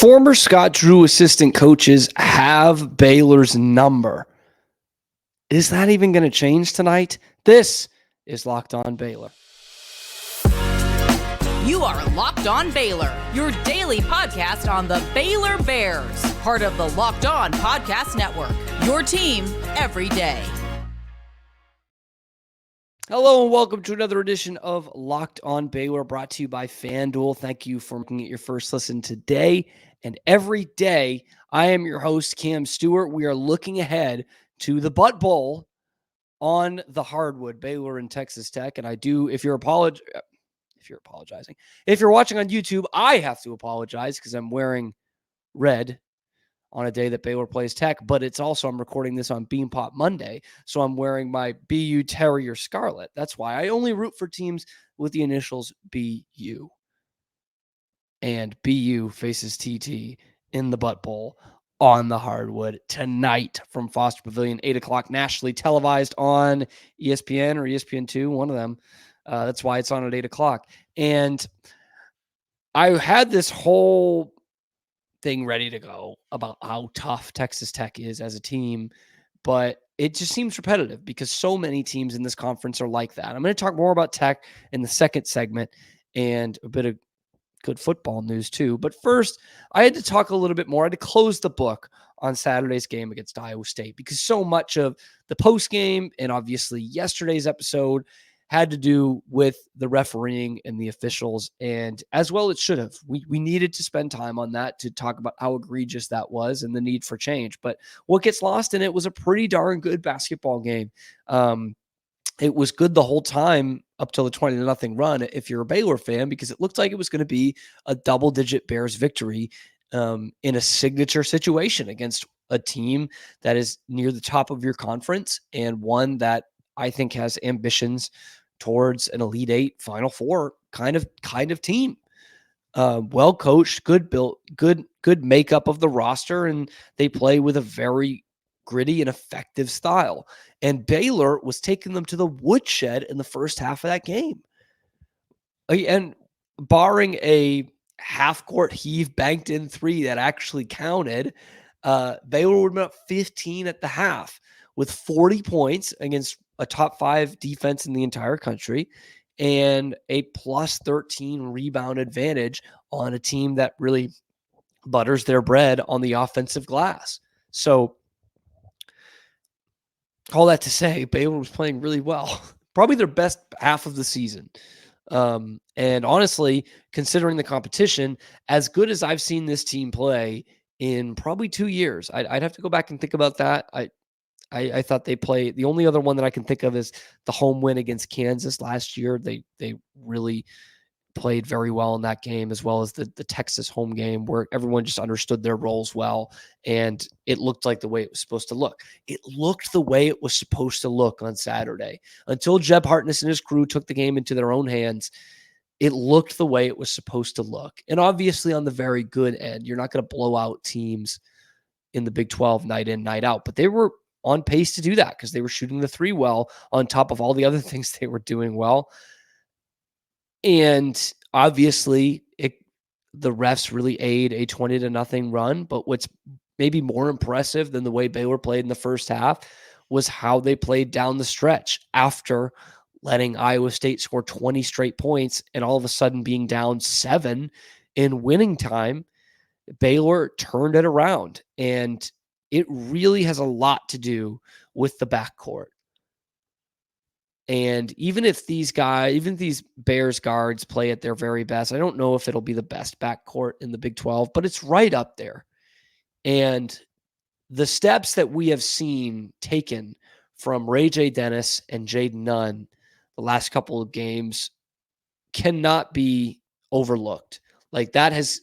former Scott Drew assistant coaches have Baylor's number. Is that even going to change tonight? This is Locked On Baylor. You are Locked On Baylor, your daily podcast on the Baylor Bears, part of the Locked On Podcast Network, your team every day. Hello and welcome to another edition of Locked On Baylor, brought to you by FanDuel. Thank you for making it your first listen today and every day. I am your host, Cam Stewart. We are looking ahead to the Butt Bowl on the hardwood, Baylor and Texas Tech. And I do, if you're watching on YouTube, I have to apologize because I'm wearing red on a day that Baylor plays Tech, but it's also, I'm recording this on Bean Pot Monday, so I'm wearing my BU Terrier Scarlet. That's why I only root for teams with the initials BU. And BU faces TT in the Butt Bowl on the hardwood tonight from Foster Pavilion, 8 o'clock, nationally televised on ESPN or ESPN2, one of them. That's why it's on at 8 o'clock. And I had this whole thing ready to go about how tough Texas Tech is as a team, but it just seems repetitive because so many teams in this conference are like that. I'm going to talk more about Tech in the second segment and a bit of good football news too. But first, I had to talk a little bit more. I had to close the book on Saturday's game against Iowa State because so much of the post game and obviously yesterday's episode had to do with the refereeing and the officials, and as well it should have. We needed to spend time on that to talk about how egregious that was and the need for change. But what gets lost in it was a pretty darn good basketball game. It was good the whole time up till the 20-0 run if you're a Baylor fan, because it looked like it was going to be a double-digit Bears victory in a signature situation against a team that is near the top of your conference and one that I think has ambitions towards an Elite Eight, Final Four kind of team. Well coached, good built, good makeup of the roster, and they play with a very gritty and effective style. And Baylor was taking them to the woodshed in the first half of that game. And barring a half-court heave banked in three that actually counted, Baylor would have been up 15 at the half with 40 points against a top 5 defense in the entire country and a plus 13 rebound advantage on a team that really butters their bread on the offensive glass. So all that to say, Baylor was playing really well, probably their best half of the season. And honestly, considering the competition, as good as I've seen this team play in probably 2 years, I'd have to go back and think about that. I thought they played. The only other one that I can think of is the home win against Kansas last year. They really played very well in that game, as well as the Texas home game where everyone just understood their roles well. And it looked like the way it was supposed to look. It looked the way it was supposed to look on Saturday until Jeb Hartness and his crew took the game into their own hands. It looked the way it was supposed to look. And obviously on the very good end, you're not going to blow out teams in the Big 12 night in, night out, but they were on pace to do that because they were shooting the three well on top of all the other things they were doing well. And obviously the refs really aid a 20-0 run. But what's maybe more impressive than the way Baylor played in the first half was how they played down the stretch after letting Iowa State score 20 straight points and all of a sudden being down 7 in winning time. Baylor turned it around, and it really has a lot to do with the backcourt. And even if these Bears guards play at their very best, I don't know if it'll be the best backcourt in the Big 12, but it's right up there. And the steps that we have seen taken from Rayshawn Dennis and Jaden Nunn the last couple of games cannot be overlooked. Like, that has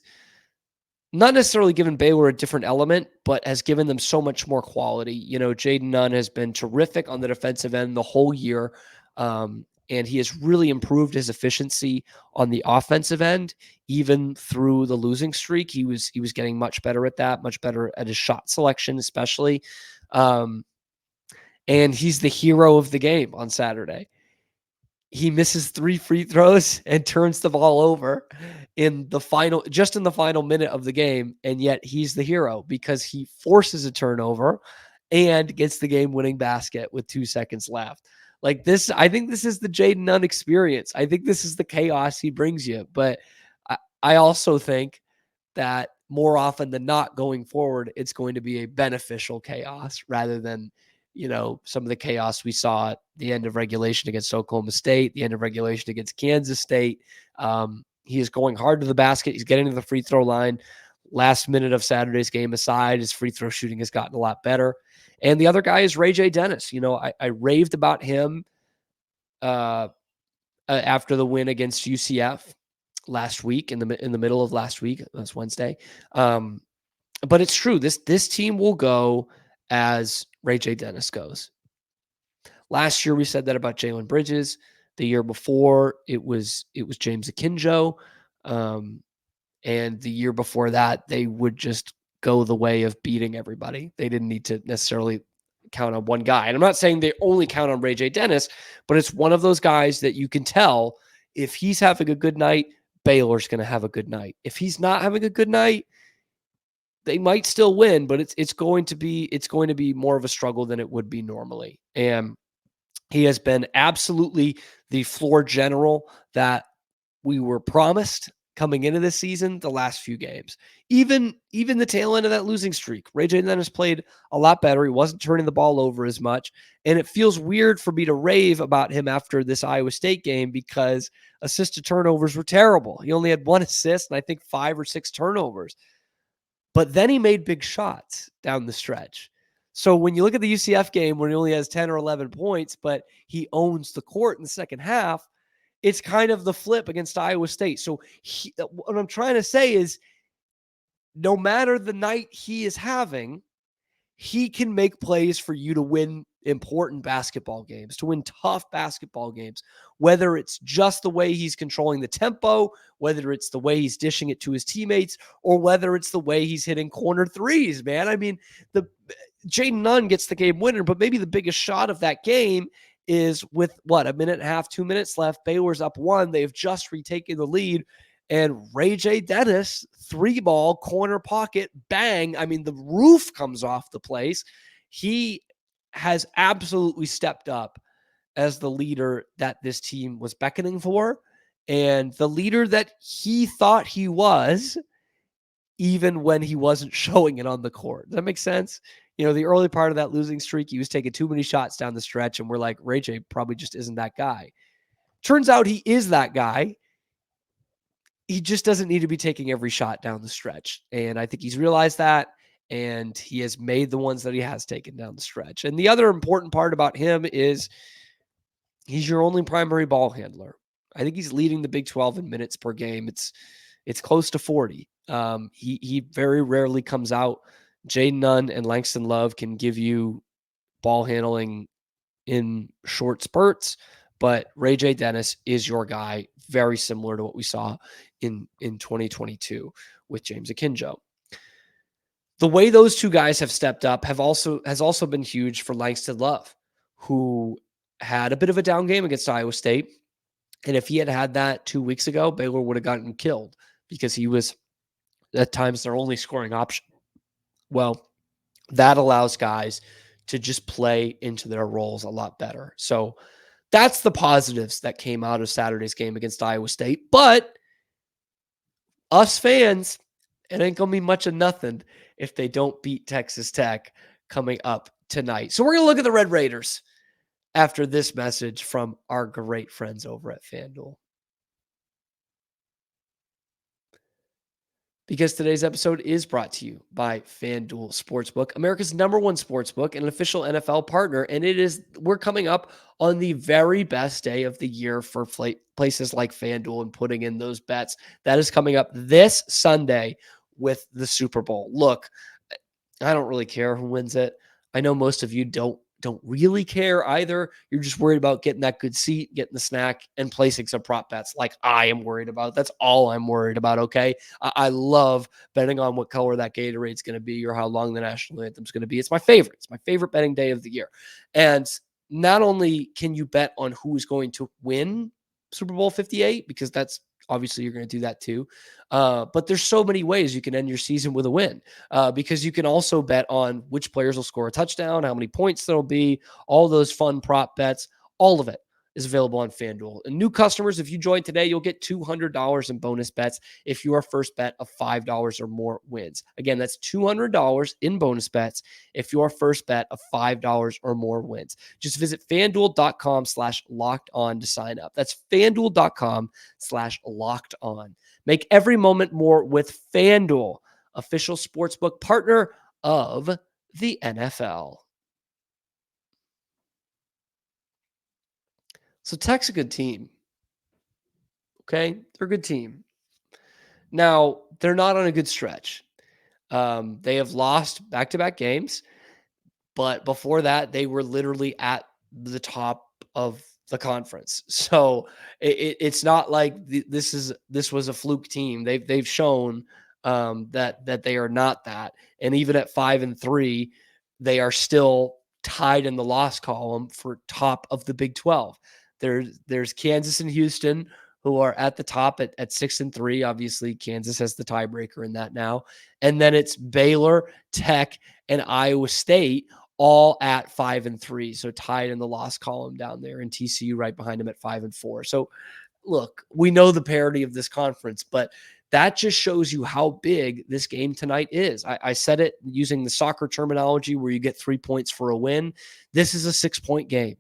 not necessarily given Baylor a different element, but has given them so much more quality. You know, Jaden Nunn has been terrific on the defensive end the whole year, and he has really improved his efficiency on the offensive end, even through the losing streak. He was getting much better at that, much better at his shot selection, especially. And he's the hero of the game on Saturday. he misses 3 free throws and turns the ball over in the final minute of the game. And yet he's the hero because he forces a turnover and gets the game winning basket with 2 seconds left. Like this, I think this is the Jaden Nunn experience. I think this is the chaos he brings you. But I also think that more often than not going forward, it's going to be a beneficial chaos rather than, some of the chaos we saw at the end of regulation against Oklahoma State, the end of regulation against Kansas State. He is going hard to the basket. He's getting to the free throw line. Last minute of Saturday's game aside, his free throw shooting has gotten a lot better. And the other guy is Rayshawn Dennis. I raved about him after the win against UCF last week in the middle of last week. That's Wednesday. But it's true. This team will go as Rayshawn Dennis goes. Last year we said that about Jalen Bridges. The year before it was James Akinjo. And the year before that, they would just go the way of beating everybody. They didn't need to necessarily count on one guy. And I'm not saying they only count on Rayshawn Dennis, but it's one of those guys that you can tell if he's having a good night, Baylor's going to have a good night. If he's not having a good night, they might still win, but it's going to be more of a struggle than it would be normally. And he has been absolutely the floor general that we were promised coming into this season, the last few games. Even the tail end of that losing streak, Rayshawn Dennis played a lot better. He wasn't turning the ball over as much. And it feels weird for me to rave about him after this Iowa State game because assist to turnovers were terrible. He only had 1 assist and I think 5 or 6 turnovers. But then he made big shots down the stretch. So when you look at the UCF game where he only has 10 or 11 points, but he owns the court in the second half, it's kind of the flip against Iowa State. So what I'm trying to say is no matter the night he is having, he can make plays for you to win important basketball games, to win tough basketball games, whether it's just the way he's controlling the tempo, whether it's the way he's dishing it to his teammates, or whether it's the way he's hitting corner threes, man. I mean, Jaden Nunn gets the game winner, but maybe the biggest shot of that game is with a minute and a half, 2 minutes left. Baylor's up 1. They've just retaken the lead. And Rayshawn Dennis, 3-ball, corner pocket, bang. I mean, the roof comes off the place. He has absolutely stepped up as the leader that this team was beckoning for and the leader that he thought he was, even when he wasn't showing it on the court. Does that make sense? The early part of that losing streak, he was taking too many shots down the stretch, and we're like, Rayshawn probably just isn't that guy. Turns out he is that guy. He just doesn't need to be taking every shot down the stretch. And I think he's realized that, and he has made the ones that he has taken down the stretch. And the other important part about him is he's your only primary ball handler. I think he's leading the Big 12 in minutes per game. It's close to 40. He very rarely comes out. Jaden Nunn and Langston Love can give you ball handling in short spurts, but Rayshawn Dennis is your guy, very similar to what we saw in 2022 with James Akinjo. The way those two guys have stepped up has also been huge for Langston Love, who had a bit of a down game against Iowa State. And if he had had that 2 weeks ago, Baylor would have gotten killed because he was at times their only scoring option. Well, that allows guys to just play into their roles a lot better. So that's the positives that came out of Saturday's game against Iowa State. But us fans, it ain't going to be much of nothing if they don't beat Texas Tech coming up tonight. So we're going to look at the Red Raiders after this message from our great friends over at FanDuel. Because today's episode is brought to you by FanDuel Sportsbook, America's #1 sportsbook and an official NFL partner. And we're coming up on the very best day of the year for places like FanDuel and putting in those bets. That is coming up this Sunday with the Super Bowl. Look, I don't really care who wins it. I know most of you don't really care either. You're just worried about getting that good seat, getting the snack, and placing some prop bets like I am worried about. That's all I'm worried about, okay? I love betting on what color that Gatorade's going to be or how long the national anthem is going to be. It's my favorite. It's my favorite betting day of the year. And not only can you bet on who's going to win Super Bowl 58, because that's obviously you're going to do that too. But there's so many ways you can end your season with a win, because you can also bet on which players will score a touchdown, how many points there'll be, all those fun prop bets, all of it is available on FanDuel. And new customers, if you join today, you'll get $200 in bonus bets if your first bet of $5 or more wins. Again, that's $200 in bonus bets if your first bet of $5 or more wins. Just visit FanDuel.com/locked-on to sign up. That's FanDuel.com/locked-on. Make every moment more with FanDuel, official sportsbook partner of the NFL. So Tech's a good team. Okay? They're a good team. Now, they're not on a good stretch. They have lost back-to-back games, but before that, they were literally at the top of the conference. So it's not like this was a fluke team. They've shown that they are not that. And even at 5-3, they are still tied in the loss column for top of the Big 12. There's Kansas and Houston who are at the top at 6-3. Obviously, Kansas has the tiebreaker in that now. And then it's Baylor, Tech, and Iowa State all at 5-3. So tied in the loss column down there, and TCU right behind them at 5-4. So look, we know the parity of this conference, but that just shows you how big this game tonight is. I said it using the soccer terminology where you get 3 points for a win. This is a 6-point game.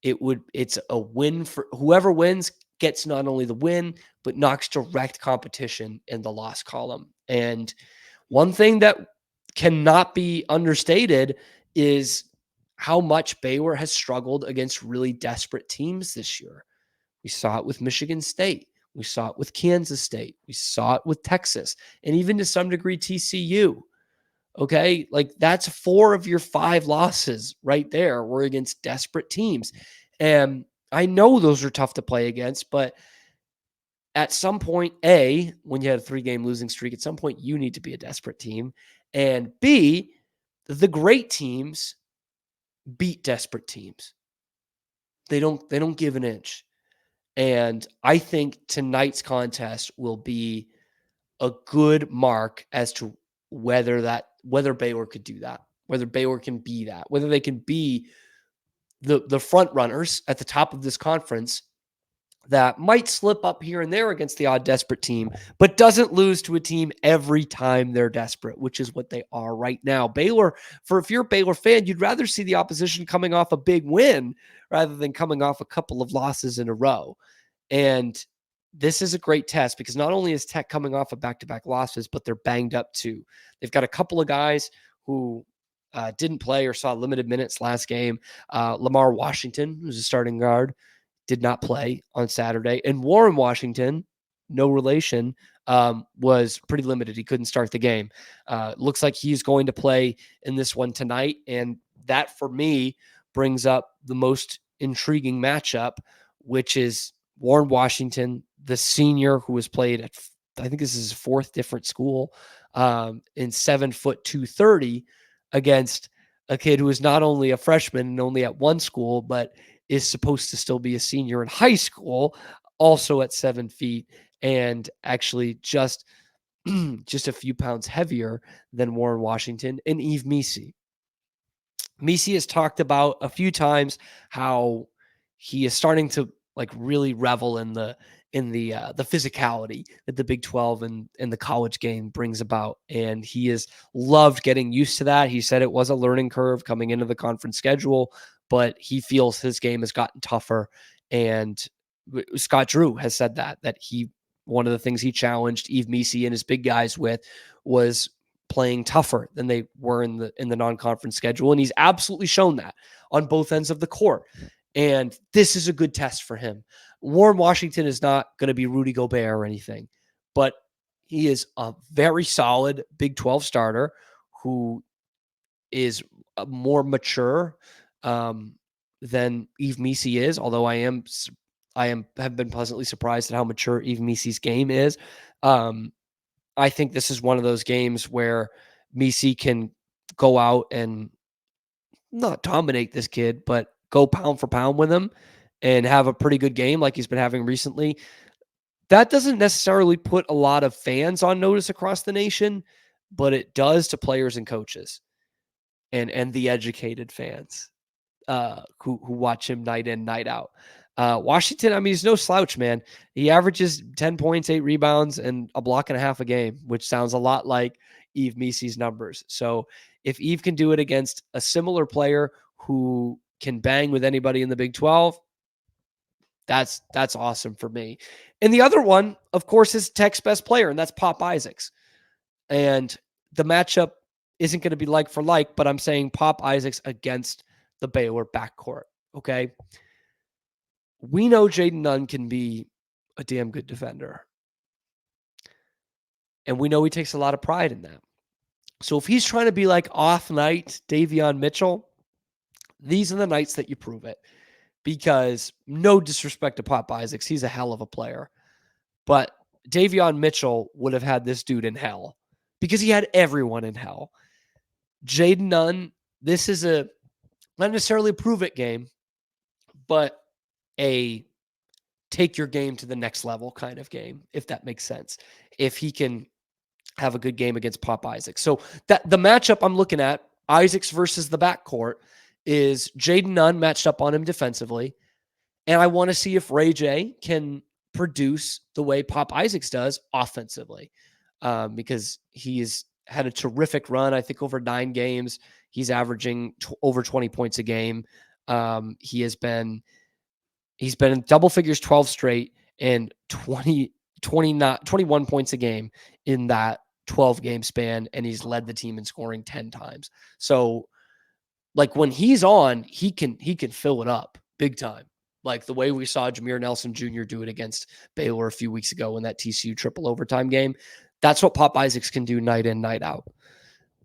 It's a win for whoever wins gets not only the win, but knocks direct competition in the loss column. And one thing that cannot be understated is how much Baylor has struggled against really desperate teams this year. We saw it with Michigan State. We saw it with Kansas State. We saw it with Texas, and even to some degree TCU. Okay, like that's 4 of your 5 losses right there were against desperate teams. And I know those are tough to play against, but at some point, A, when you had a 3-game losing streak, at some point you need to be a desperate team. And B, the great teams beat desperate teams. They don't give an inch. And I think tonight's contest will be a good mark as to whether Baylor could do that, whether Baylor can be that, whether they can be the front runners at the top of this conference that might slip up here and there against the odd desperate team, but doesn't lose to a team every time they're desperate, which is what they are right now. Baylor, if you're a Baylor fan, you'd rather see the opposition coming off a big win rather than coming off a couple of losses in a row. And this is a great test because not only is Tech coming off of back-to-back losses, but they're banged up too. They've got a couple of guys who didn't play or saw limited minutes last game. Lamar Washington, who's a starting guard, did not play on Saturday. And Warren Washington, no relation, was pretty limited. He couldn't start the game. Looks like he's going to play in this one tonight. And that, for me, brings up the most intriguing matchup, which is Warren Washington, the senior who has played at, I think this is his 4th different school, in 7', 230, against a kid who is not only a freshman and only at one school, but is supposed to still be a senior in high school, also at 7 feet, and actually just a few pounds heavier than Warren Washington and Yves Missi. Missi has talked about a few times how he is starting to like really revel in the physicality that the Big 12 and the college game brings about. And he has loved getting used to that. He said it was a learning curve coming into the conference schedule, but he feels his game has gotten tougher. And Scott Drew has said that one of the things he challenged Yves Missi and his big guys with was playing tougher than they were in the non-conference schedule. And he's absolutely shown that on both ends of the court. And this is a good test for him. Warren Washington is not going to be Rudy Gobert or anything, but he is a very solid Big 12 starter who is more mature than Yves Missi is, although I have been pleasantly surprised at how mature Yves Missi's game is. I think this is one of those games where Missi can go out and not dominate this kid, but go pound for pound with him and have a pretty good game like he's been having recently, that doesn't necessarily put a lot of fans on notice across the nation, but it does to players and coaches and the educated fans who watch him night in, night out. Washington, I mean, he's no slouch, man. He averages 10 points, 8 rebounds, and a block and a half a game, which sounds a lot like Yves Missy's numbers. So if Yves can do it against a similar player who can bang with anybody in the Big 12, that's awesome for me. And the other one, of course, is Tech's best player, and that's Pop Isaacs. And the matchup isn't going to be like for like, but I'm saying Pop Isaacs against the Baylor backcourt. Okay. We know Jaden Nunn can be a damn good defender. And we know he takes a lot of pride in that. So if he's trying to be like off night Davion Mitchell, these are the nights that you prove it. Because no disrespect to Pop Isaacs, he's a hell of a player. But Davion Mitchell would have had this dude in hell because he had everyone in hell. Jaden Nunn, this is a not necessarily a prove it game, but a take your game to the next level kind of game, if that makes sense. If he can have a good game against Pop Isaacs. So that the matchup I'm looking at, Isaacs versus the backcourt, is Jaden Nunn matched up on him defensively. And I want to see if Ray J can produce the way Pop Isaacs does offensively, because he's had a terrific run. I think over 9 games, he's averaging over 20 points a game. He's been in double figures 12 straight and 21 points a game in that 12 game span. And he's led the team in scoring 10 times. So like when he's on, he can fill it up big time. Like the way we saw Jameer Nelson Jr. do it against Baylor a few weeks ago in that TCU triple overtime game. That's what Pop Isaacs can do night in, night out.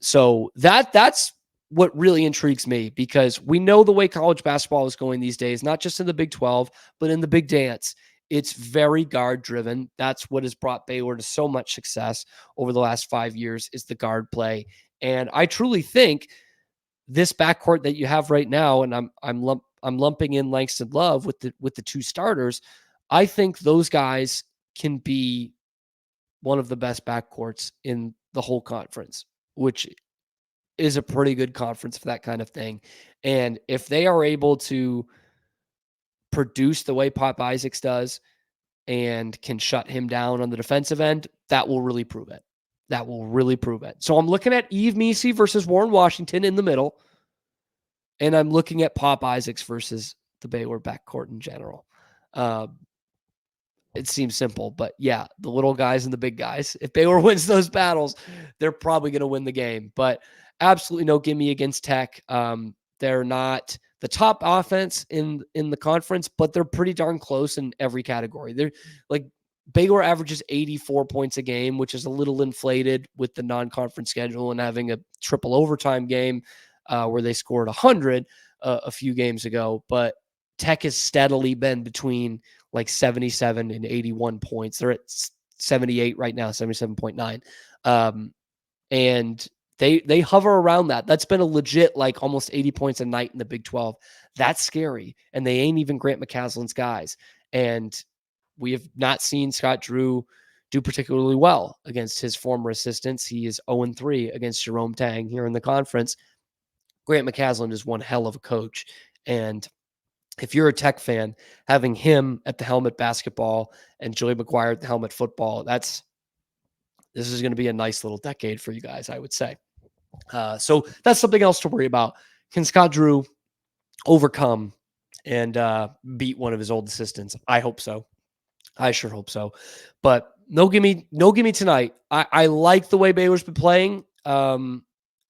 So that's what really intrigues me, because we know the way college basketball is going these days, not just in the Big 12, but in the Big Dance. It's very guard driven. That's what has brought Baylor to so much success over the last 5 years, is the guard play. And I truly think this backcourt that you have right now, and I'm lumping in Langston Love with the 2 starters, I think those guys can be one of the best backcourts in the whole conference, which is a pretty good conference for that kind of thing. And if they are able to produce the way Pop Isaacs does and can shut him down on the defensive end, that will really prove it. That will really prove it. So I'm looking at Yves Missy versus Warren Washington in the middle. And I'm looking at Pop Isaacs versus the Baylor backcourt in general. It seems simple, but yeah, the little guys and the big guys. If Baylor wins those battles, they're probably going to win the game. But absolutely no gimme against Tech. They're not the top offense in the conference, but they're pretty darn close in every category. They're like Baylor averages 84 points a game, which is a little inflated with the non-conference schedule and having a triple overtime game where they scored 100 a few games ago. But Tech has steadily been between like 77 and 81 points. They're at 78 right now, 77.9. And they hover around that. That's been a legit like almost 80 points a night in the Big 12. That's scary. And they ain't even Grant McCasland's guys. And we have not seen Scott Drew do particularly well against his former assistants. He is 0-3 against Jerome Tang here in the conference. Grant McCasland is one hell of a coach. And if you're a Tech fan, having him at the helmet basketball and Joey McGuire at the helmet football, this is going to be a nice little decade for you guys, I would say. So that's something else to worry about. Can Scott Drew overcome and beat one of his old assistants? I hope so. I sure hope so. But no gimme tonight. I like the way Baylor's been playing. And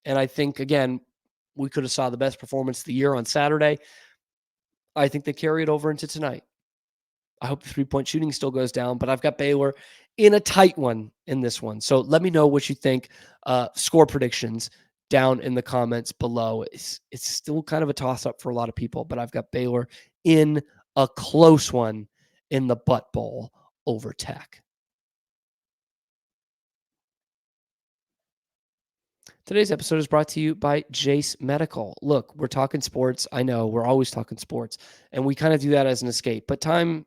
I think, again, we could have saw the best performance of the year on Saturday. I think they carry it over into tonight. I hope the 3-point shooting still goes down, but I've got Baylor in a tight one in this one. So let me know what you think. Score predictions down in the comments below. It's still kind of a toss-up for a lot of people, but I've got Baylor in a close one in the Butt Bowl over Tech. Today's episode is brought to you by Jace Medical. Look, we're talking sports. I know we're always talking sports, and we kind of do that as an escape. But time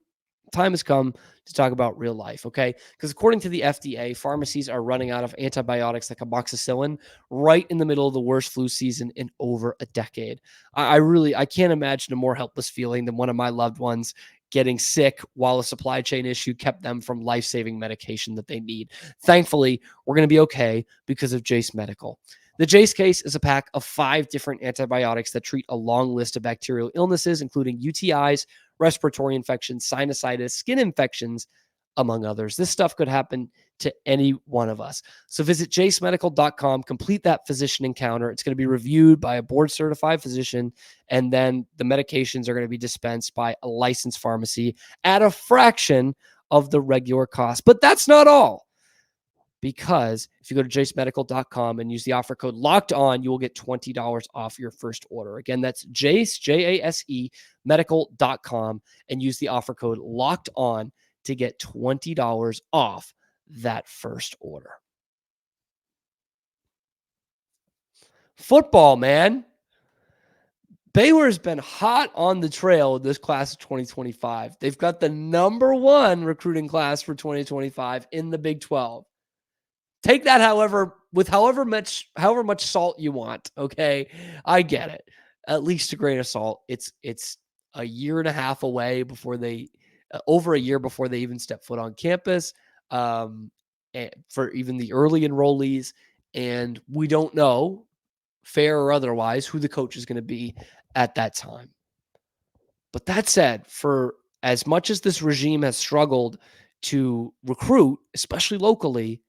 has come to talk about real life, okay? Because according to the FDA, pharmacies are running out of antibiotics like amoxicillin right in the middle of the worst flu season in over a decade. I can't imagine a more helpless feeling than one of my loved ones getting sick while a supply chain issue kept them from life-saving medication that they need. Thankfully, we're going to be okay because of Jace Medical. The Jace case is a pack of 5 different antibiotics that treat a long list of bacterial illnesses, including UTIs, respiratory infections, sinusitis, skin infections, among others. This stuff could happen to any one of us. So visit jacemedical.com, complete that physician encounter. It's going to be reviewed by a board certified physician, and then the medications are going to be dispensed by a licensed pharmacy at a fraction of the regular cost. But that's not all. Because if you go to jacemedical.com and use the offer code locked on, you will get $20 off your first order. Again, that's Jace, Jase, medical.com, and use the offer code locked on to get $20 off that first order. Football, man. Baylor has been hot on the trail this class of 2025. They've got the number 1 recruiting class for 2025 in the Big 12. Take that, however much salt you want. Okay, I get it. At least a grain of salt. It's a year and a half away before over a year before they even step foot on campus. And for even the early enrollees, and we don't know, fair or otherwise, who the coach is going to be at that time. But that said, for as much as this regime has struggled to recruit, especially locally,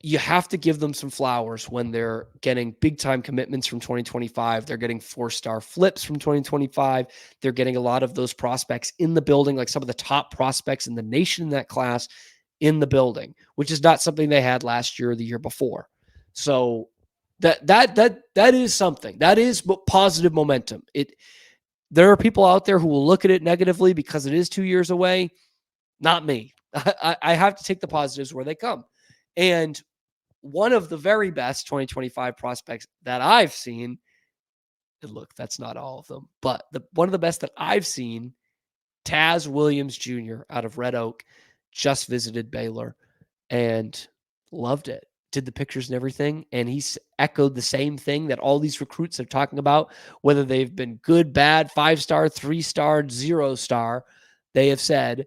you have to give them some flowers when they're getting big time commitments from 2025. They're getting 4-star flips from 2025. They're getting a lot of those prospects in the building, like some of the top prospects in the nation in that class in the building, which is not something they had last year or the year before. So that is something. That is positive momentum. There are people out there who will look at it negatively because it is 2 years away. Not me. I have to take the positives where they come. And one of the very best 2025 prospects that I've seen, and look, that's not all of them, but one of the best that I've seen, Taz Williams Jr. out of Red Oak, just visited Baylor and loved it. Did the pictures and everything, and he's echoed the same thing that all these recruits are talking about, whether they've been good, bad, 5-star, 3-star, 0-star. They have said,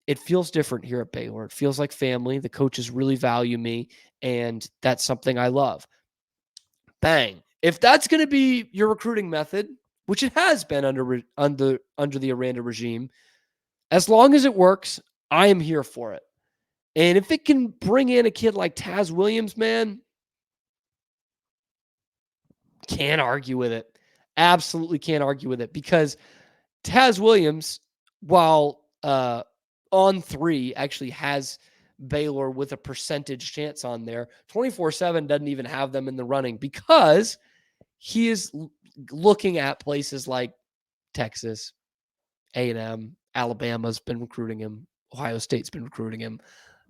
it feels different here at Baylor. It feels like family. The coaches really value me, and that's something I love. Bang. If that's going to be your recruiting method, which it has been under the Aranda regime, as long as it works, I am here for it. And if it can bring in a kid like Taz Williams, man, can't argue with it. Absolutely can't argue with it, because Taz Williams, while on 3 actually has Baylor with a percentage chance on there, 24/7 doesn't even have them in the running because he is looking at places like Texas, A&M, Alabama's been recruiting him, Ohio State's been recruiting him.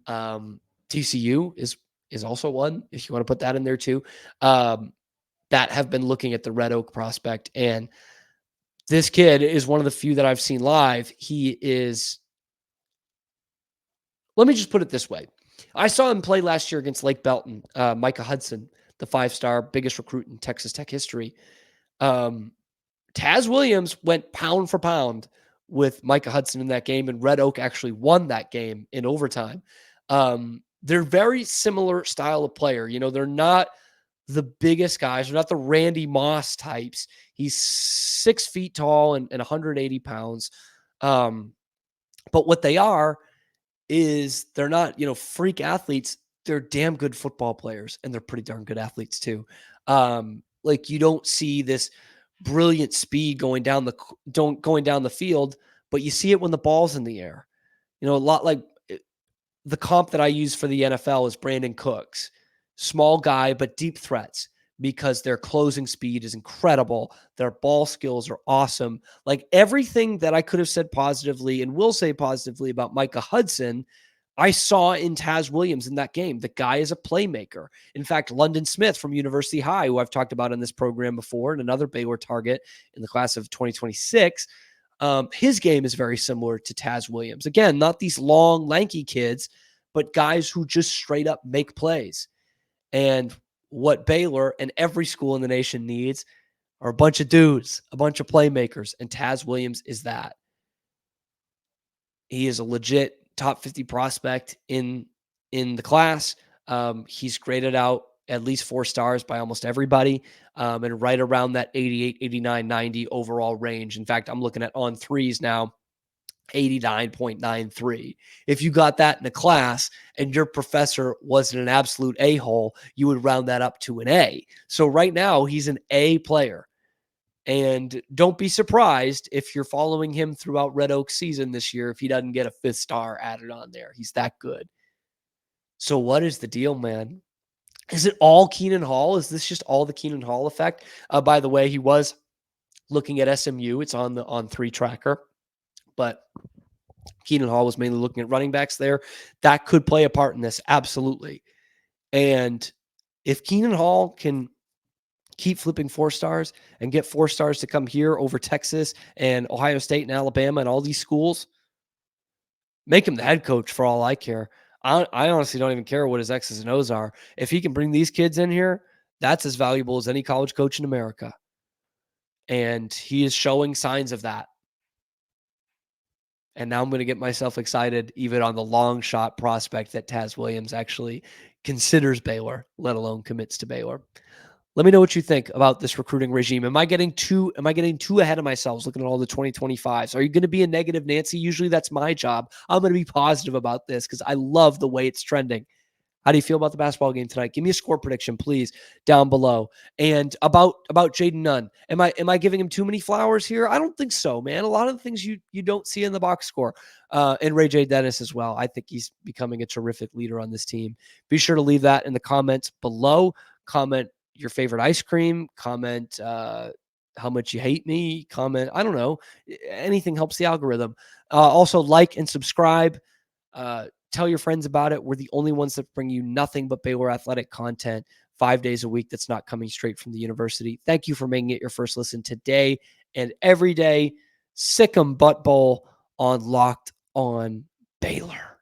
TCU is also one, if you want to put that in there too, that have been looking at the Red Oak prospect. And this kid is one of the few that I've seen live. He is, let me just put it this way. I saw him play last year against Lake Belton, Micah Hudson, the 5-star biggest recruit in Texas Tech history. Taz Williams went pound for pound with Micah Hudson in that game, and Red Oak actually won that game in overtime. They're very similar style of player. You know, they're not the biggest guys. They're not the Randy Moss types. He's 6 feet tall and 180 pounds. But what they are is they're not, freak athletes. They're damn good football players, and they're pretty darn good athletes too. Like, you don't see this brilliant speed going down the field, but you see it when the ball's in the air. A lot like the comp that I use for the NFL is Brandon Cooks. Small guy, but deep threats, because their closing speed is incredible. Their ball skills are awesome. Like, everything that I could have said positively and will say positively about Micah Hudson, I saw in Taz Williams in that game. The guy is a playmaker. In fact, London Smith from University High, who I've talked about in this program before, and another Baylor target in the class of 2026, his game is very similar to Taz Williams. Again, not these long, lanky kids, but guys who just straight up make plays. And what Baylor and every school in the nation needs are a bunch of dudes, a bunch of playmakers, and Taz Williams is that. He is a legit top 50 prospect in the class. He's graded out at least 4 stars by almost everybody, and right around that 88, 89, 90 overall range. In fact, I'm looking at on threes now, 89.93. If you got that in a class and your professor wasn't an absolute a-hole, you would round that up to an A. So right now, he's an A player. And don't be surprised if you're following him throughout Red Oak season this year if he doesn't get a 5th star added on there. He's that good. So what is the deal, man? Is it all Khenon Hall? Is this just all the Khenon Hall effect? By the way, he was looking at SMU. It's on the on3 tracker. But Khenon Hall was mainly looking at running backs there. That could play a part in this, absolutely. And if Khenon Hall can keep flipping 4 stars and get 4 stars to come here over Texas and Ohio State and Alabama and all these schools, make him the head coach for all I care. I honestly don't even care what his X's and O's are. If he can bring these kids in here, that's as valuable as any college coach in America. And he is showing signs of that. And now I'm going to get myself excited even on the long shot prospect that Taz Williams actually considers Baylor, let alone commits to Baylor. Let me know what you think about this recruiting regime. Am I getting too ahead of myself looking at all the 2025s? Are you going to be a negative Nancy? Usually that's my job. I'm going to be positive about this because I love the way it's trending. How do you feel about the basketball game tonight? Give me a score prediction, please, down below. And about Jaden Nunn. Am I giving him too many flowers here? I don't think so, man. A lot of the things you don't see in the box score. And Rayshawn Dennis as well. I think he's becoming a terrific leader on this team. Be sure to leave that in the comments below. Comment your favorite ice cream. Comment how much you hate me. Comment, I don't know. Anything helps the algorithm. Also, like and subscribe. Tell your friends about it. We're the only ones that bring you nothing but Baylor athletic content 5 days a week that's not coming straight from the university. Thank you for making it your first listen today and every day. Sick 'em butt bowl on Locked On Baylor.